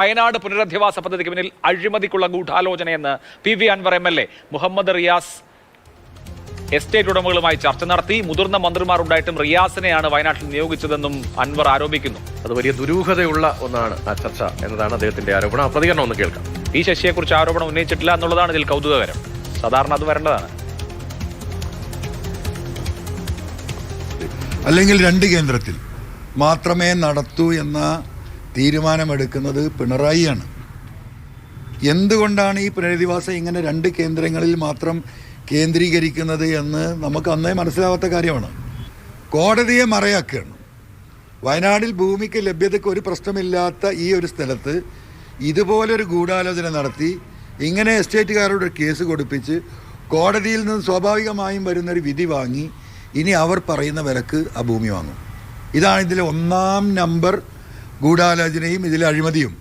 വയനാട് പുനരധിവാസ പദ്ധതിക്ക് പിന്നിൽ അഴിമതിക്കുള്ള ഗൂഢാലോചനയെന്ന് PV Anvar MLA. Muhammad Riyas estate ഉടമകളുമായി ചർച്ച നടത്തി. മുതിർന്ന മന്ത്രിമാർ ഉണ്ടായിട്ടും റിയാസിനെയാണ് വയനാട്ടിൽ നിയോഗിച്ചതെന്നും അൻവർ ആരോപിക്കുന്നു. അത് വലിയ ദുരൂഹതയുള്ള ഒന്നാണ് ആ ചർച്ച എന്നതാണ് അദ്ദേഹത്തിന്റെ ആരോപണം. ആ പ്രതികരണം ഒന്ന് കേൾക്കാം. P ശശിയെക്കുറിച്ച് ആരോപണം ഉന്നയിച്ചിട്ടില്ല എന്നുള്ളതാണ് ഇതിൽ കൗതുകകരം. സാധാരണ അത് വരേണ്ടതാണ്. അല്ലെങ്കിൽ രണ്ട് കേന്ദ്രത്തിൽ മാത്രമേ നടത്തൂ എന്ന തീരുമാനമെടുക്കുന്നത് പിണറായിയാണ്. എന്തുകൊണ്ടാണ് ഈ പുനരധിവാസം ഇങ്ങനെ രണ്ട് കേന്ദ്രങ്ങളിൽ മാത്രം കേന്ദ്രീകരിക്കുന്നത് എന്ന് നമുക്ക് അന്നേ മനസ്സിലാവാത്ത കാര്യമാണ്. കോടതിയെ മറയാക്കുകയാണ്. വയനാടിൽ ഭൂമിക്ക് ലഭ്യതയ്ക്ക് ഒരു പ്രശ്നമില്ലാത്ത ഈ ഒരു സ്ഥലത്ത് ഇതുപോലൊരു ഗൂഢാലോചന നടത്തി ഇങ്ങനെ എസ്റ്റേറ്റുകാരോട് കേസ് കൊടുപ്പിച്ച് കോടതിയിൽ നിന്ന് സ്വാഭാവികമായും വരുന്നൊരു വിധി വാങ്ങി ഇനി അവർ പറയുന്ന വിലക്ക് ആ ഭൂമി വാങ്ങും. ഇതാണ് ഇതിലെ ഒന്നാം നമ്പർ ഗൂഢാലോചനയും ഇതിലെ അഴിമതിയും.